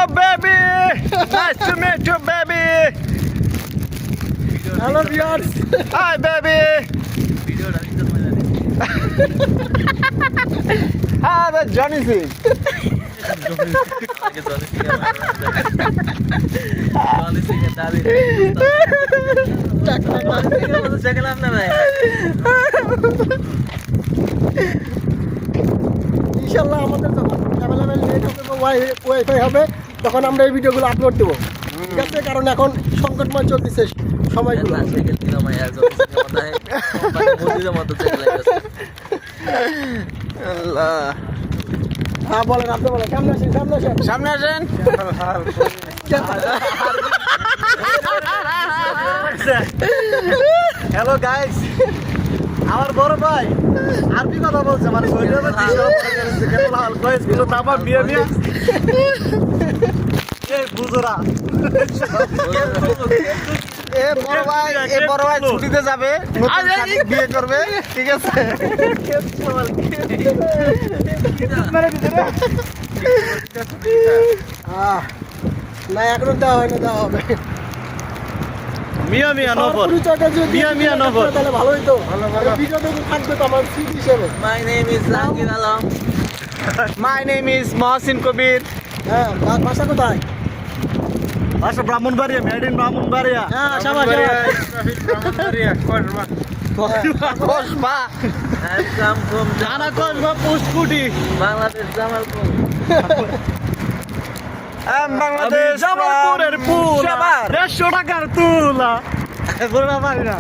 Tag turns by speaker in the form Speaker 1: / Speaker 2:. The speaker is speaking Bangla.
Speaker 1: baby. Nice to meet you, baby.
Speaker 2: Hello viewers.
Speaker 1: Hi, baby. Ah, that's Johnny Singh.
Speaker 2: ইনশাআল্লাহ আমাদের যখন অ্যাভেলেবেল নেট হবে বা ওয়াইফাই হবে তখন আমরা এই ভিডিওগুলো আপলোড দেবো, ঠিক আছে? কারণ এখন সংকটময় চলতেছে সময়গুলো।
Speaker 1: আল্লাহ।
Speaker 2: হ্যাঁ বলেন, আপনি বলেন, সামনে আসেন, সামনে আসেন।
Speaker 1: সামনে আসেন। হ্যালো গাইস, আমার বড় ভাই আরবি কথা বলছে, মানে সৌদি আরবে গুলো তারপর বিয়ে বিয়ে বুঝোরা এ বড় ভাই ছুটিতে যাবে, নতুন শাদী বিয়ে করবে, ঠিক আছে?
Speaker 2: না এখনো দেওয়া হয় না, দেওয়া হবে।
Speaker 1: মিয়া মিয়া নগর,
Speaker 2: পরিচয়টা যদি
Speaker 1: মিয়া মিয়া নগর।
Speaker 2: তাহলে ভালোই তো, ভিডিওটা থাকবে তো আমার স্মৃতি হিসেবে।
Speaker 3: My name is Zakir Alam.
Speaker 1: My name is Mohsin Kabir.
Speaker 2: হ্যাঁ, ভাষা কোথায়?
Speaker 1: আচ্ছা, ব্রাহ্মণবাড়িয়া, মেড ইন ব্রাহ্মণবাড়িয়া।
Speaker 2: হ্যাঁ, সাবাস,
Speaker 1: কসবা
Speaker 3: I come from
Speaker 1: জানা কসবা পুষ্কুটি।
Speaker 3: Bangladesh, Jamalpur.
Speaker 1: বাংলাদেশ জামালপুরের পুল, 150 টাকার তুলা। বলনা পারি না।